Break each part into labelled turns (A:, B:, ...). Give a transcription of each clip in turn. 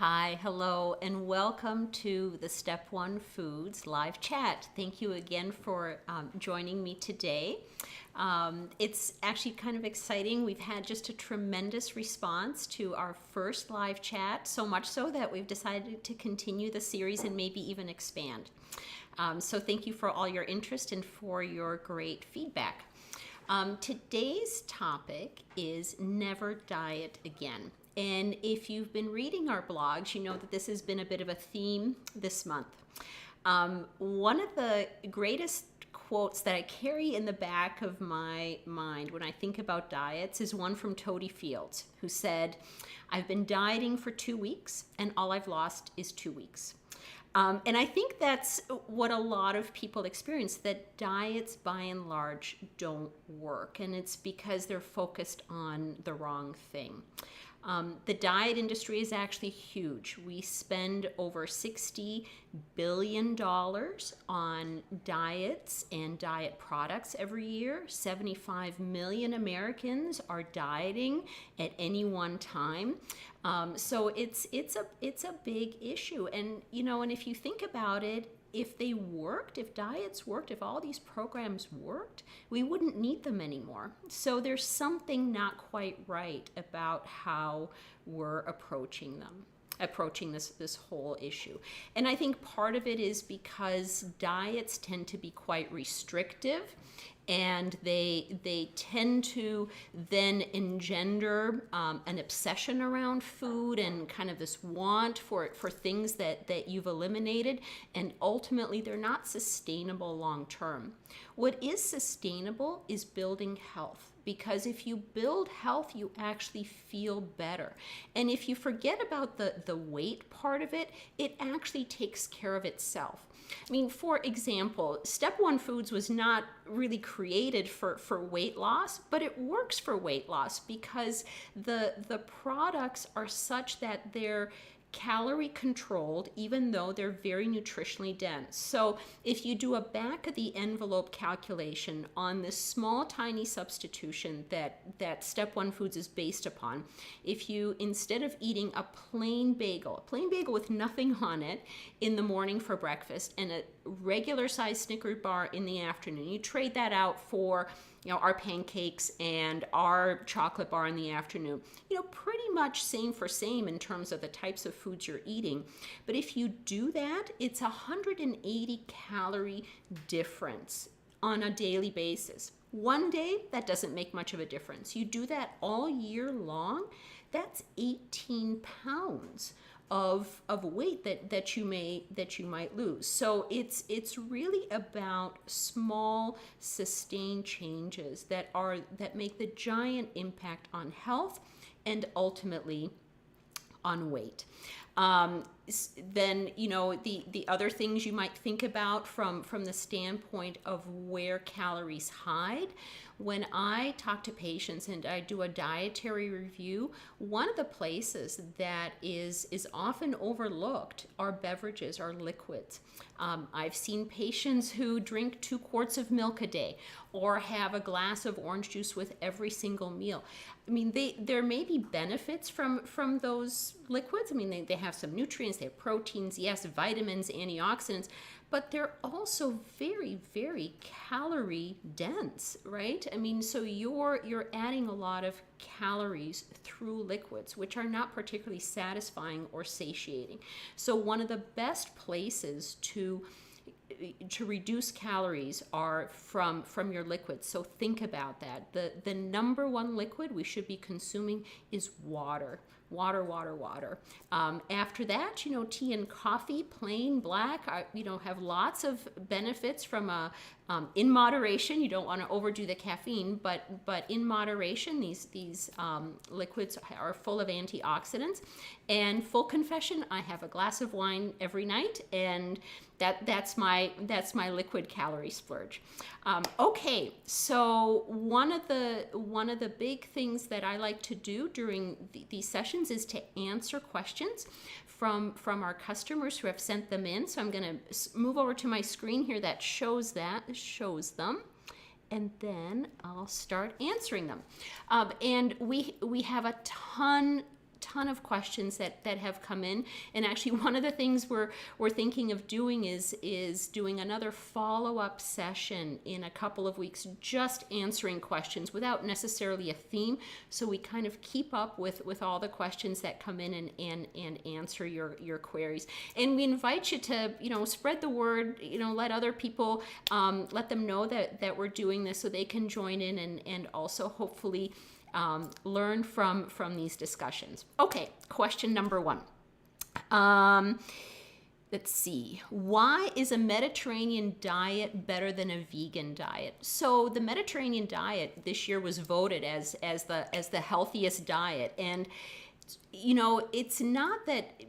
A: Hi, hello, and welcome to the Step One Foods live chat. Thank you again for joining me today. It's actually kind of exciting. We've had just a tremendous response to our first live chat, so much so that we've decided to continue the series and maybe even expand. So thank you for all your interest and for your great feedback. Today's topic is never diet again. And if you've been reading our blogs, you know that this has been a bit of a theme this month. One of the greatest quotes that I carry in the back of my mind when I think about diets is one from Toady Fields, who said, "I've been dieting for 2 weeks and all I've lost is 2 weeks." And I think that's what a lot of people experience, that diets by and large don't work. And it's because they're focused on the wrong thing. The diet industry is actually huge. We spend over $60 billion on diets and diet products every year. 75 million Americans are dieting at any one time. So it's a big issue. And, and if you think about it, if they worked, if diets worked, if all these programs worked, we wouldn't need them anymore. So there's something not quite right about how we're approaching this whole issue. And I think part of it is because diets tend to be quite restrictive, and they tend to then engender an obsession around food and kind of this want for things that you've eliminated, and ultimately they're not sustainable long term. What is sustainable is building health, because if you build health, you actually feel better. And if you forget about the weight part of it, it actually takes care of itself. I mean, for example, Step One Foods was not really created for weight loss, but it works for weight loss because the products are such that they're calorie controlled, even though they're very nutritionally dense. So if you do a back of the envelope calculation on this small tiny substitution that Step One Foods is based upon, if you, instead of eating a plain bagel with nothing on it in the morning for breakfast and a regular size Snicker bar in the afternoon, you trade that out for our pancakes and our chocolate bar in the afternoon, pretty much same for same in terms of the types of foods you're eating. But if you do that, it's 180 calorie difference on a daily basis. One day, that doesn't make much of a difference. You do that all year long, that's 18 pounds of weight that you might lose. So it's really about small, sustained changes that make the giant impact on health and ultimately on weight. Then the other things you might think about from the standpoint of where calories hide. When I talk to patients and I do a dietary review, one of the places that is often overlooked are beverages, are liquids. I've seen patients who drink 2 quarts of milk a day or have a glass of orange juice with every single meal. I mean, there may be benefits from those liquids. I mean, they have some nutrients, they have proteins, yes, vitamins, antioxidants, but they're also very, very calorie dense, right? I mean, so you're adding a lot of calories through liquids, which are not particularly satisfying or satiating. So one of the best places to reduce calories are from your liquids. So think about that. The number one liquid we should be consuming is water. Water. After that, tea and coffee, plain black, have lots of benefits from in moderation. You don't want to overdo the caffeine, but in moderation, these liquids are full of antioxidants. And full confession, I have a glass of wine every night, and that's my liquid calorie splurge. Okay, so one of the big things that I like to do during these sessions is to answer questions from our customers who have sent them in. So I'm going to move over to my screen here that shows them, and then I'll start answering them. And we have a ton ton of questions that have come in, and actually one of the things we're thinking of doing is doing another follow-up session in a couple of weeks, just answering questions without necessarily a theme, so we kind of keep up with all the questions that come in and answer your queries. And we invite you to, spread the word, let other people, let them know that we're doing this so they can join in and also hopefully learn from these discussions. Okay, question number 1. Let's see. Why is a Mediterranean diet better than a vegan diet? So the Mediterranean diet this year was voted as the healthiest diet, and it's not that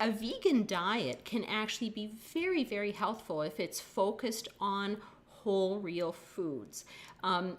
A: a vegan diet can actually be very, very healthful if it's focused on whole, real foods. The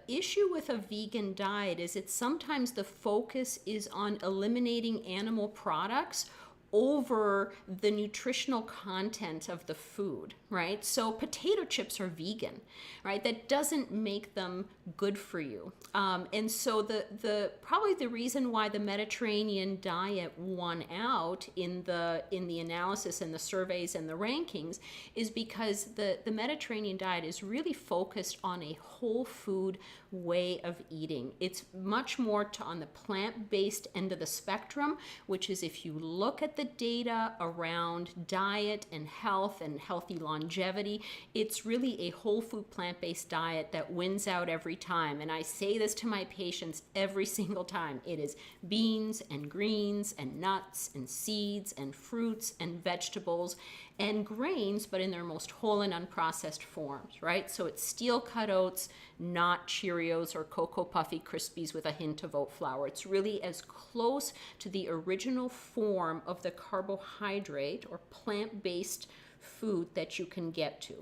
A: issue with a vegan diet is that sometimes the focus is on eliminating animal products over the nutritional content of the food, right? So potato chips are vegan, right? That doesn't make them good for you. And so the probably the reason why the Mediterranean diet won out in the analysis and the surveys and the rankings is because the Mediterranean diet is really focused on a whole food way of eating. It's much more on the plant-based end of the spectrum, which is, if you look at the data around diet and health and healthy longevity, it's really a whole food plant-based diet that wins out every time. And I say this to my patients every single time. It is beans and greens and nuts and seeds and fruits and vegetables and grains, but in their most whole and unprocessed forms, right? So it's steel-cut oats, not Cheerios or Cocoa Puffy Krispies with a hint of oat flour. It's really as close to the original form of the carbohydrate or plant-based food that you can get to.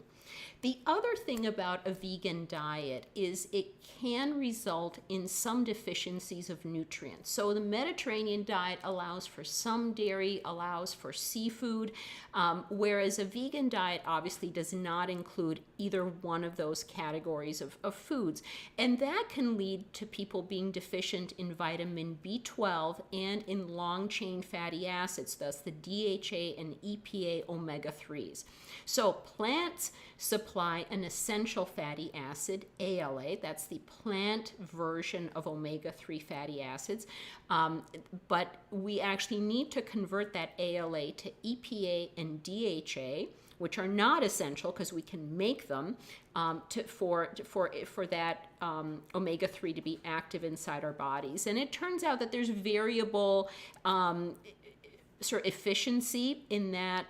A: The other thing about a vegan diet is it can result in some deficiencies of nutrients. So the Mediterranean diet allows for some dairy, allows for seafood, whereas a vegan diet obviously does not include either one of those categories of foods. And that can lead to people being deficient in vitamin B12 and in long-chain fatty acids, thus the DHA and EPA omega-3s. So plants supply an essential fatty acid, ALA. That's the plant version of omega-3 fatty acids. But we actually need to convert that ALA to EPA and DHA, which are not essential because we can make them for that omega-3 to be active inside our bodies. And it turns out that there's variable sort of efficiency in that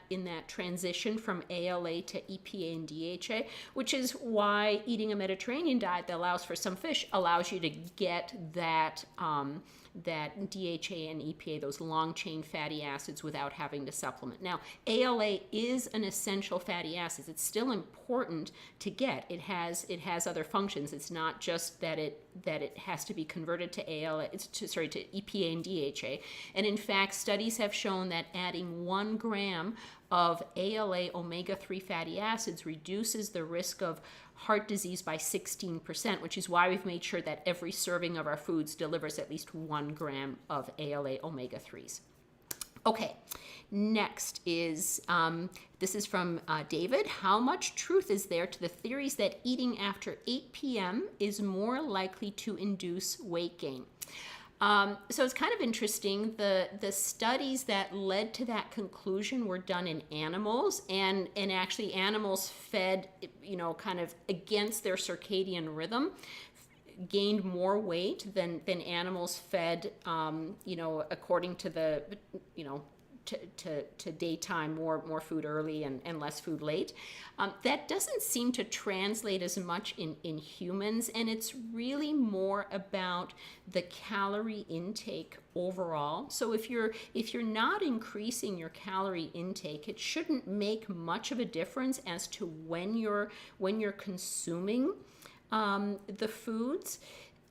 A: transition from ALA to EPA and DHA, which is why eating a Mediterranean diet that allows for some fish allows you to get that DHA and EPA, those long-chain fatty acids, without having to supplement. Now, ALA is an essential fatty acid. It's still important to get. It has other functions. It's not just that it has to be converted to ALA. To EPA and DHA. And in fact, studies have shown that adding 1 gram of ALA omega-3 fatty acids reduces the risk of heart disease by 16%, which is why we've made sure that every serving of our foods delivers at least 1 gram of ALA omega-3s. Okay, next is, this is from David. How much truth is there to the theories that eating after 8 p.m. is more likely to induce weight gain? So it's kind of interesting. The studies that led to that conclusion were done in animals, and actually animals fed, kind of against their circadian rhythm, gained more weight than animals fed, according to the, to daytime, more food early and less food late. That doesn't seem to translate as much in humans, and it's really more about the calorie intake overall. So if you're not increasing your calorie intake, it shouldn't make much of a difference as to when you're consuming the foods.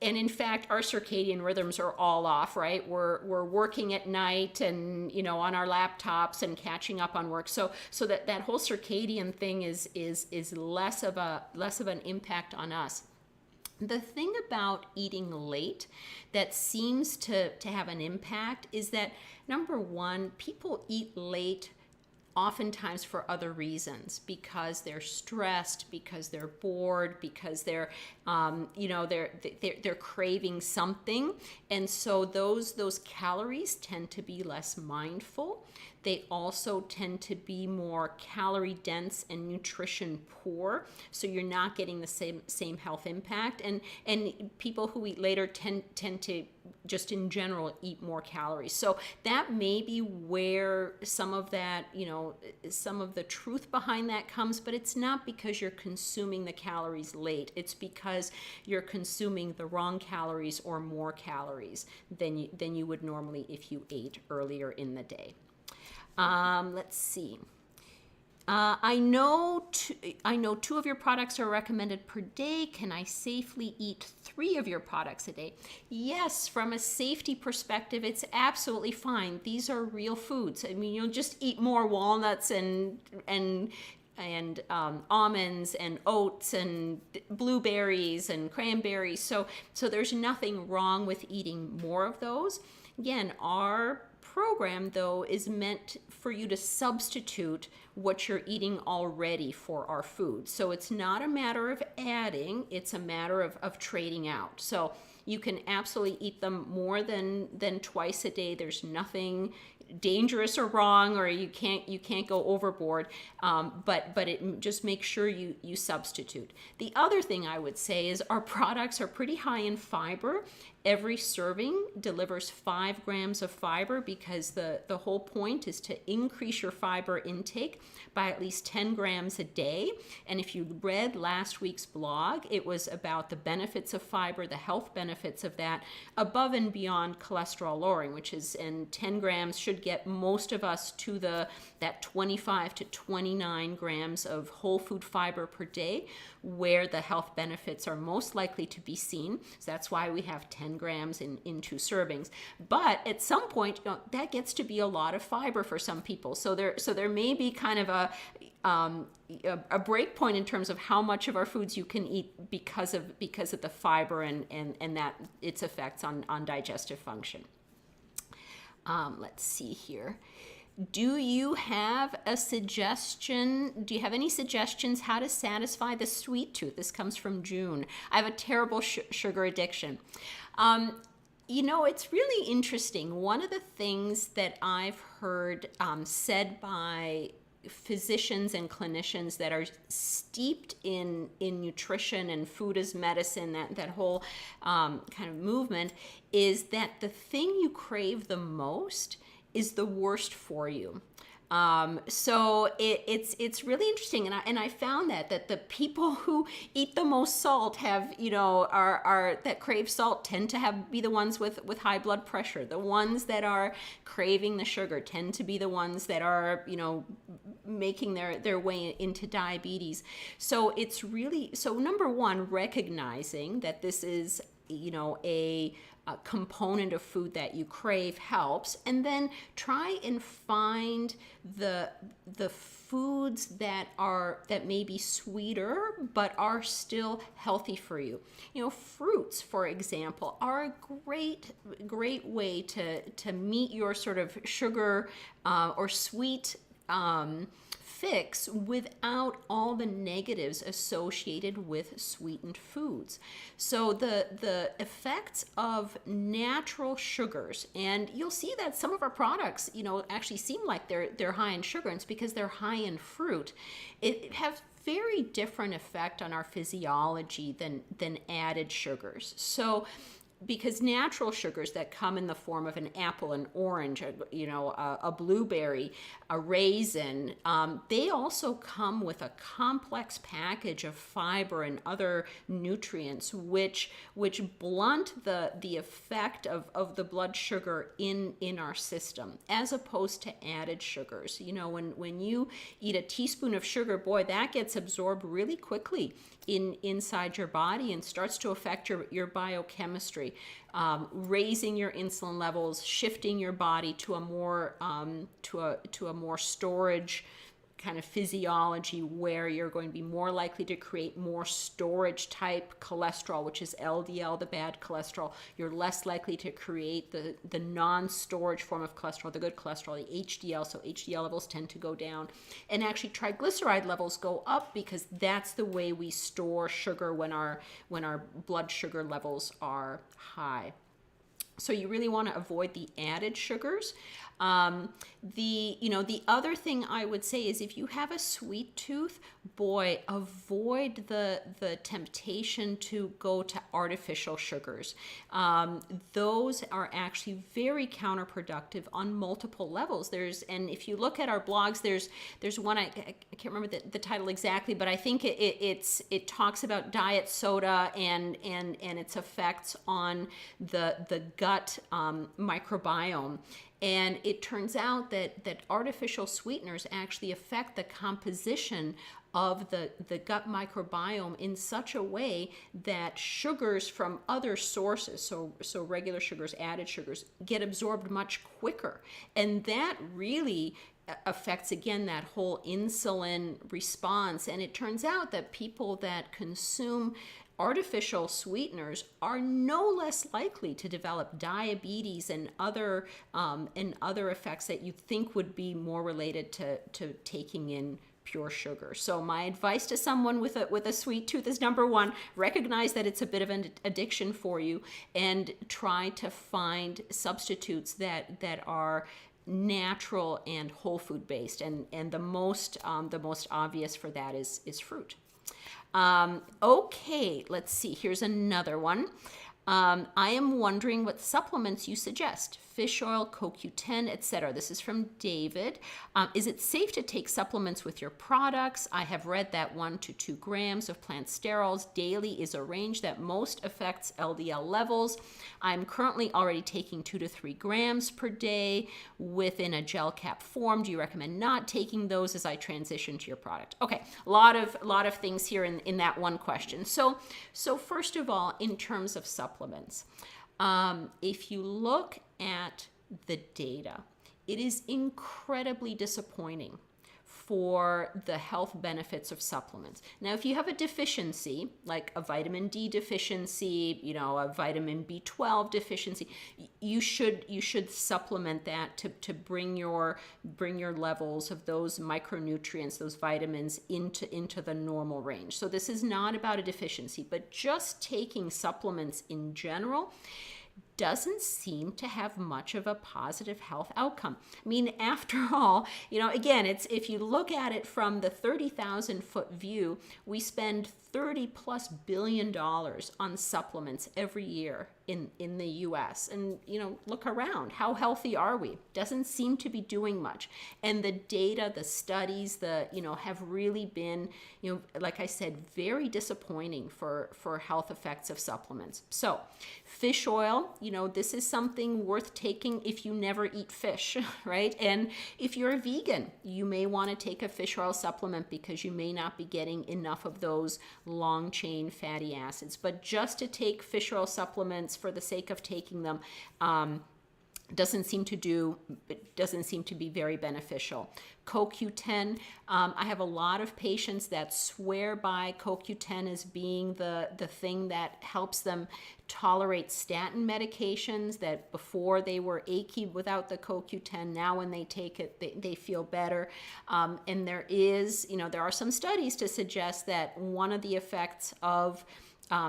A: And in fact, our circadian rhythms are all off, right? We're working at night and, on our laptops and catching up on work. So that whole circadian thing is less of an impact on us. The thing about eating late that seems to have an impact is that, number one, people eat late oftentimes for other reasons, because they're stressed, because they're bored, because they're they're craving something, and so those calories tend to be less mindful. They also tend to be more calorie dense and nutrition poor, so you're not getting the same health impact. And people who eat later tend to just in general eat more calories. So that may be where some of that, some of the truth behind that comes, but it's not because you're consuming the calories late. It's because you're consuming the wrong calories or more calories than you would normally if you ate earlier in the day. Let's see. I know two of your products are recommended per day. Can I safely eat 3 of your products a day? Yes, from a safety perspective, it's absolutely fine. These are real foods. I mean, you'll just eat more walnuts and almonds and oats and blueberries and cranberries. So there's nothing wrong with eating more of those. Again, our program, though, is meant for you to substitute what you're eating already for our food. So it's not a matter of adding, it's a matter of trading out. So you can absolutely eat them more than twice a day. There's nothing dangerous or wrong, or you can't go overboard, but it just make sure you substitute. The other thing I would say is our products are pretty high in fiber. Every serving delivers 5 grams of fiber, because the whole point is to increase your fiber intake by at least 10 grams a day. And if you read last week's blog, it was about the benefits of fiber, the health benefits of that, above and beyond cholesterol lowering, which is, and 10 grams should get most of us to that 25 to 29 grams of whole food fiber per day, where the health benefits are most likely to be seen. So that's why we have 10 grams in 2 servings. But at some point, that gets to be a lot of fiber for some people. So there may be kind of a break point in terms of how much of our foods you can eat because of the fiber and that its effects on digestive function. Let's see here. Do you have a suggestion? Do you have any suggestions how to satisfy the sweet tooth? This comes from June. I have a terrible sugar addiction. It's really interesting. One of the things that I've heard said by physicians and clinicians that are steeped in nutrition and food as medicine, that whole kind of movement, is that the thing you crave the most is the worst for you. So it's really interesting, and I found that the people who eat the most salt have are that crave salt tend to be the ones with high blood pressure. The ones that are craving the sugar tend to be the ones that are making their way into diabetes. So it's really, number one, recognizing that this is a component of food that you crave helps, and then try and find the foods that may be sweeter but are still healthy for you. Fruits, for example, are a great way to meet your sort of sugar or sweet fix without all the negatives associated with sweetened foods. So the effects of natural sugars, and you'll see that some of our products, actually seem like they're high in sugar, and it's because they're high in fruit. It has very different effect on our physiology than added sugars. So because natural sugars that come in the form of an apple, an orange, a blueberry, a raisin, they also come with a complex package of fiber and other nutrients, which blunt the effect of the blood sugar in our system, as opposed to added sugars. When you eat a teaspoon of sugar, boy, that gets absorbed really quickly inside your body and starts to affect your biochemistry, raising your insulin levels, shifting your body to a more storage kind of physiology where you're going to be more likely to create more storage type cholesterol, which is LDL, the bad cholesterol. You're less likely to create the non-storage form of cholesterol, the good cholesterol, the HDL. So HDL levels tend to go down. And actually triglyceride levels go up because that's the way we store sugar when our blood sugar levels are high. So you really want to avoid the added sugars. The other thing I would say is if you have a sweet tooth, boy, avoid the temptation to go to artificial sugars. Those are actually very counterproductive on multiple levels. And if you look at our blogs, there's one, I can't remember the title exactly, but I think it talks about diet soda and its effects on the gut microbiome. And it turns out that artificial sweeteners actually affect the composition of the gut microbiome in such a way that sugars from other sources, so regular sugars, added sugars, get absorbed much quicker. And that really affects, again, that whole insulin response. And it turns out that people that consume artificial sweeteners are no less likely to develop diabetes and other effects that you think would be more related to taking in pure sugar. So my advice to someone with a sweet tooth is, number one, recognize that it's a bit of an addiction for you and try to find substitutes that are natural and whole food based. And the most obvious for that is fruit. Okay, let's see. Here's another one. I am wondering what supplements you suggest. Fish oil, CoQ10, etc. This is from David. Is it safe to take supplements with your products? I have read that 1 to 2 grams of plant sterols daily is a range that most affects LDL levels. I'm currently already taking 2 to 3 grams per day within a gel cap form. Do you recommend not taking those as I transition to your product? Okay, a lot of things here in that one question. So first of all, in terms of supplements, if you look at the data, it is incredibly disappointing for the health benefits of supplements. Now, if you have a deficiency, like a vitamin D deficiency, a vitamin B12 deficiency, you should supplement that to bring your levels of those micronutrients, those vitamins into the normal range. So this is not about a deficiency, but just taking supplements in general doesn't seem to have much of a positive health outcome. I mean, after all, again, it's, if you look at it from the 30,000 foot view, we spend $30+ billion on supplements every year in the US. And, look around. How healthy are we? Doesn't seem to be doing much. And the data, the studies, have really been, like I said, very disappointing for health effects of supplements. So fish oil, this is something worth taking if you never eat fish, right? And if you're a vegan, you may want to take a fish oil supplement because you may not be getting enough of those long chain fatty acids. But just to take fish oil supplements for the sake of taking them doesn't seem to be very beneficial. CoQ10, I have a lot of patients that swear by CoQ10 as being the thing that helps them tolerate statin medications, that before they were achy without the CoQ10, now when they take it, they feel better. And there are some studies to suggest that one of the effects of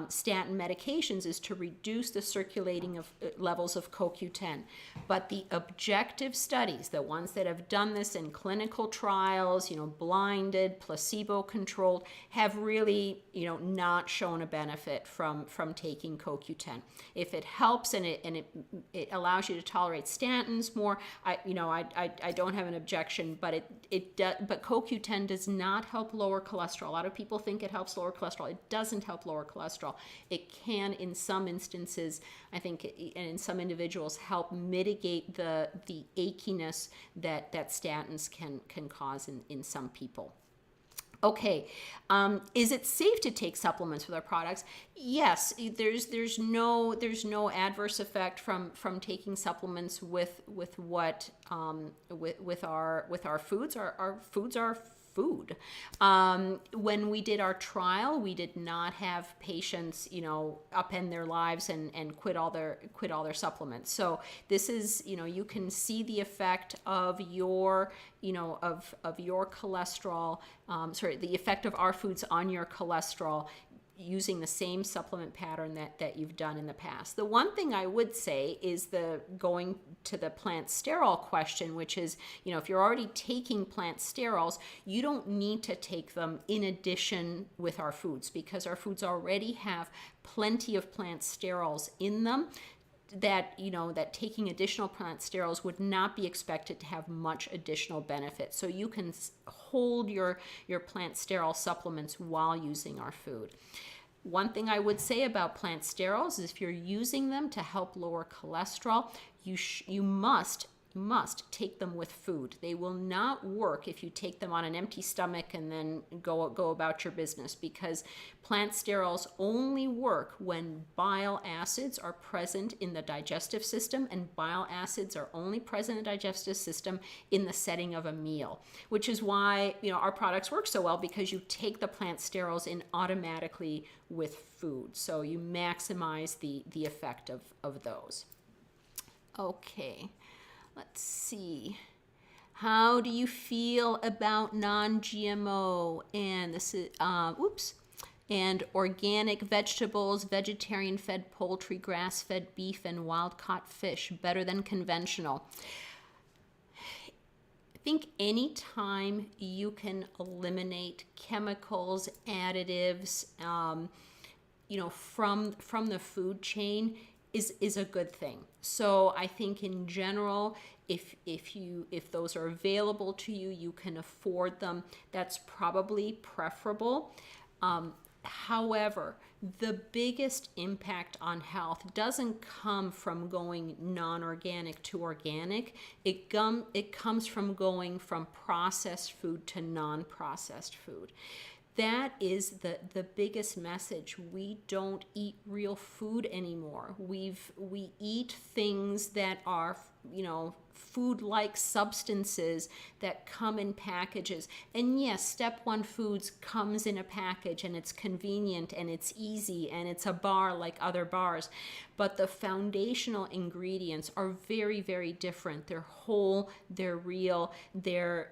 A: statin medications is to reduce the circulating of levels of CoQ10. But the objective studies, the ones that have done this in clinical trials, blinded, placebo-controlled, have really, not shown a benefit from taking CoQ10. If it helps and it allows you to tolerate statins more, I don't have an objection, but but CoQ10 does not help lower cholesterol. A lot of people think it helps lower cholesterol. It doesn't help lower cholesterol. It can, in some instances, I think, and in some individuals, help mitigate the achiness that statins can cause in some people. Okay, is it safe to take supplements with our products? Yes, there's no adverse effect from taking supplements with our foods. Our foods are food. When we did our trial, we did not have patients, upend their lives and quit all their supplements. So this is, you can see the effect of your, of your cholesterol, the effect of our foods on your cholesterol using the same supplement pattern that you've done in the past. The one thing I would say is the going to the plant sterol question, which is, if you're already taking plant sterols, you don't need to take them in addition with our foods, because our foods already have plenty of plant sterols in them that taking additional plant sterols would not be expected to have much additional benefit. So you can hold your plant sterol supplements while using our food. One thing I would say about plant sterols is if you're using them to help lower cholesterol, you must take them with food. They will not work if you take them on an empty stomach and then go about your business, because plant sterols only work when bile acids are present in the digestive system, and bile acids are only present in the digestive system in the setting of a meal, which is why our products work so well, because you take the plant sterols in automatically with food. So you maximize the effect of those. Okay. Let's see. How do you feel about non-GMO and and organic vegetables, vegetarian-fed poultry, grass-fed beef, and wild-caught fish better than conventional? I think anytime you can eliminate chemicals, additives, from the food chain is a good thing. So I think in general, if those are available to you, you can afford them, that's probably preferable. However, the biggest impact on health doesn't come from going non-organic to organic. It comes from going from processed food to non-processed food. That is the biggest message. We don't eat real food anymore. We eat things that are, food-like substances that come in packages. And yes, Step 1 Foods comes in a package, and it's convenient and it's easy and it's a bar like other bars. But the foundational ingredients are very, very different. They're whole, they're real, they're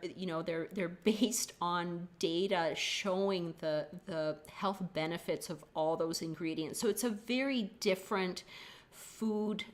A: based on data showing the health benefits of all those ingredients. So it's a very different food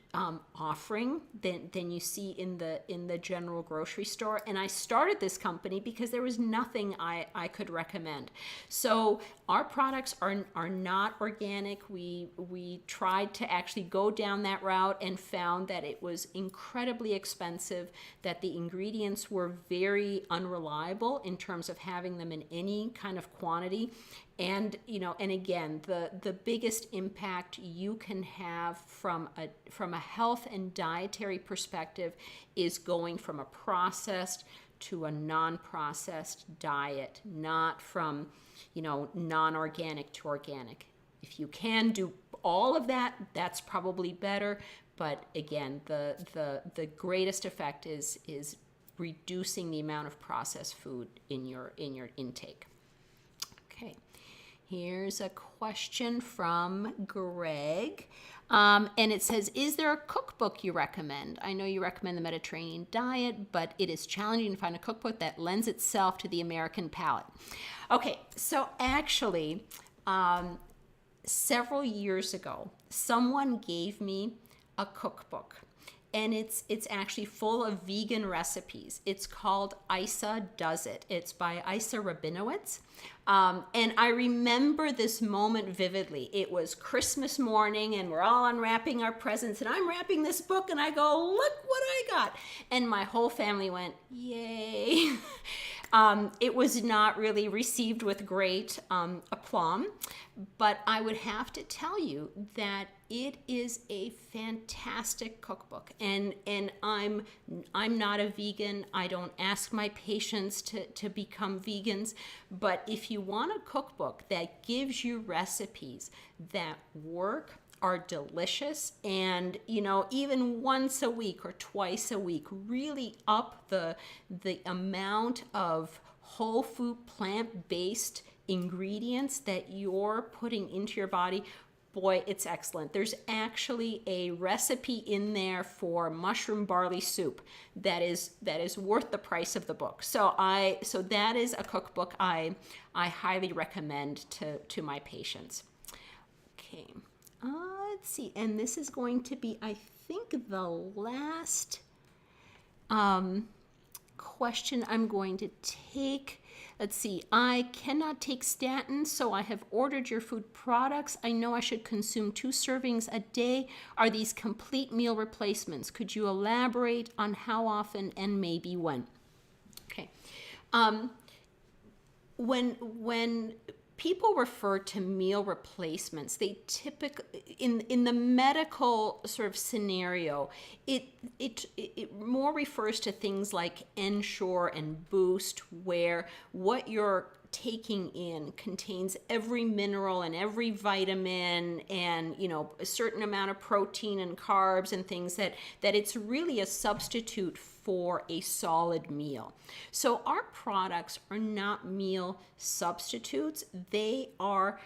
A: offering than you see in the general grocery store. And I started this company because there was nothing I could recommend. So our products are not organic. We tried to actually go down that route and found that it was incredibly expensive, that the ingredients were very unreliable in terms of having them in any kind of quantity. And again, the biggest impact you can have from a health and dietary perspective is going from a processed to a non-processed diet, not from non-organic to organic. If you can do all of that, that's probably better. But again, the greatest effect is reducing the amount of processed food in your intake. Okay. Here's a question from Greg, and it says, is there a cookbook you recommend? I know you recommend the Mediterranean diet, but it is challenging to find a cookbook that lends itself to the American palate. Okay, so actually, several years ago, someone gave me a cookbook. And it's actually full of vegan recipes. It's called Isa Does It. It's by Isa Rabinowitz. And I remember this moment vividly. It was Christmas morning, and we're all unwrapping our presents, and I'm wrapping this book, and I go, look what I got. And my whole family went, yay. It was not really received with great aplomb, but I would have to tell you that it is a fantastic cookbook, and I'm not a vegan. I don't ask my patients to become vegans, but if you want a cookbook that gives you recipes that work, are delicious, and even once a week or twice a week really up the amount of whole food, plant-based ingredients that you're putting into your body, boy, it's excellent. There's actually a recipe in there for mushroom barley soup that is worth the price of the book. So that is a cookbook I highly recommend to my patients. Okay, let's see, and this is going to be, I think, the last question I'm going to take. Let's see. I cannot take statins, so I have ordered your food products. I know I should consume 2 servings a day. Are these complete meal replacements? Could you elaborate on how often and maybe when? Okay. When people refer to meal replacements, they typically, in the medical sort of scenario, it more refers to things like Ensure and Boost, where what you're taking in contains every mineral and every vitamin and a certain amount of protein and carbs and things that it's really a substitute for a solid meal. So our products are not meal substitutes. They are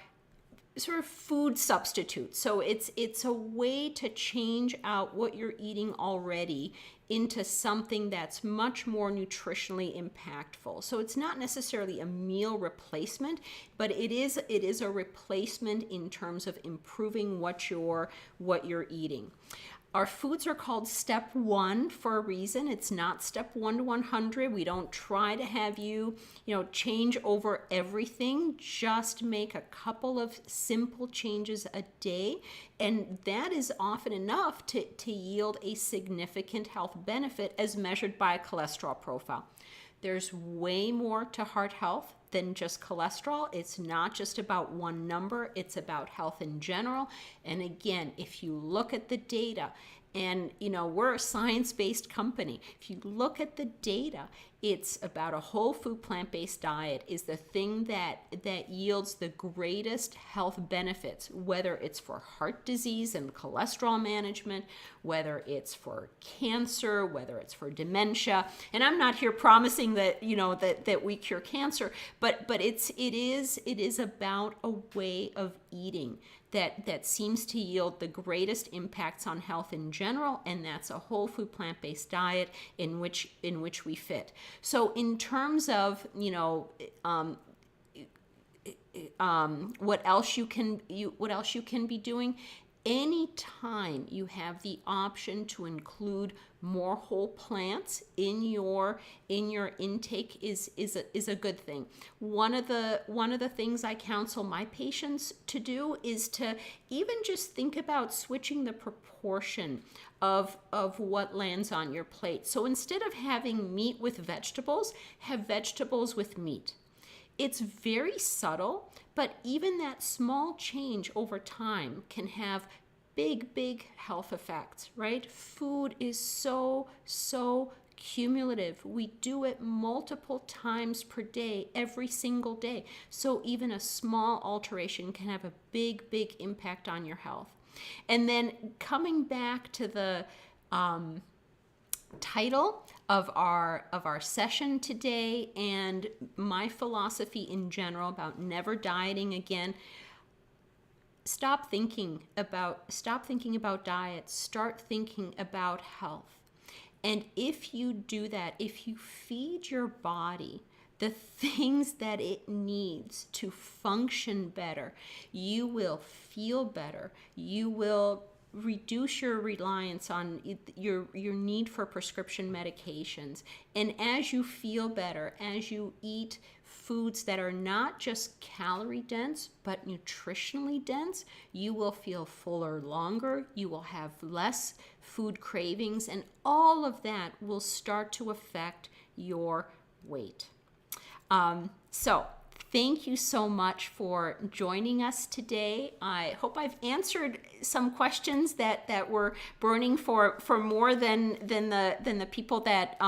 A: sort of food substitutes. So it's a way to change out what you're eating already into something that's much more nutritionally impactful. So it's not necessarily a meal replacement, but it is a replacement in terms of improving what you're eating. Our foods are called step 1 for a reason. It's not step 1 to 100. We don't try to have you, change over everything. Just make a couple of simple changes a day. And that is often enough to yield a significant health benefit as measured by a cholesterol profile. There's way more to heart health than just cholesterol. It's not just about one number, it's about health in general. And again, if you look at the data, and we're a science-based company. If you look at the data, it's about a whole food plant-based diet is the thing that yields the greatest health benefits, whether it's for heart disease and cholesterol management, whether it's for cancer, whether it's for dementia. And I'm not here promising that that we cure cancer, but it is about a way of eating that seems to yield the greatest impacts on health in general, and that's a whole food plant-based diet in which we fit. So in terms of what else you can be doing, anytime you have the option to include more whole plants in your intake is a good thing. One of the things I counsel my patients to do is to even just think about switching the proportion of what lands on your plate. So instead of having meat with vegetables, have vegetables with meat. It's very subtle, but even that small change over time can have big health effects, right? Food is so cumulative. We do it multiple times per day, every single day. So even a small alteration can have a big impact on your health. And then coming back to the title of our session today and my philosophy in general about never dieting again, stop thinking about diet, start thinking about health. And if you do that, if you feed your body the things that it needs to function better, you will feel better. You will reduce your reliance on your need for prescription medications. And as you feel better, as you eat foods that are not just calorie dense, but nutritionally dense, you will feel fuller longer, you will have less food cravings, and all of that will start to affect your weight. So Thank you so much for joining us today. I hope I've answered some questions that were burning for more than the people that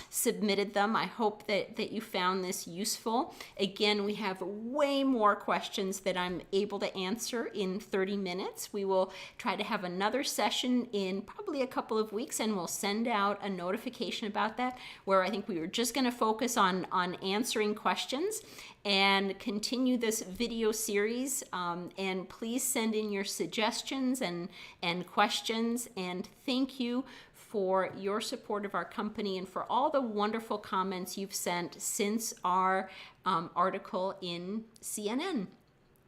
A: submitted them. I hope that you found this useful. Again, we have way more questions that I'm able to answer in 30 minutes. We will try to have another session in probably a couple of weeks, and we'll send out a notification about that, where I think we were just going to focus on answering questions and continue this video series. And please send in your suggestions and questions. And thank you for your support of our company and for all the wonderful comments you've sent since our article in CNN.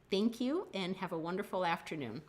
A: Thank you, and have a wonderful afternoon.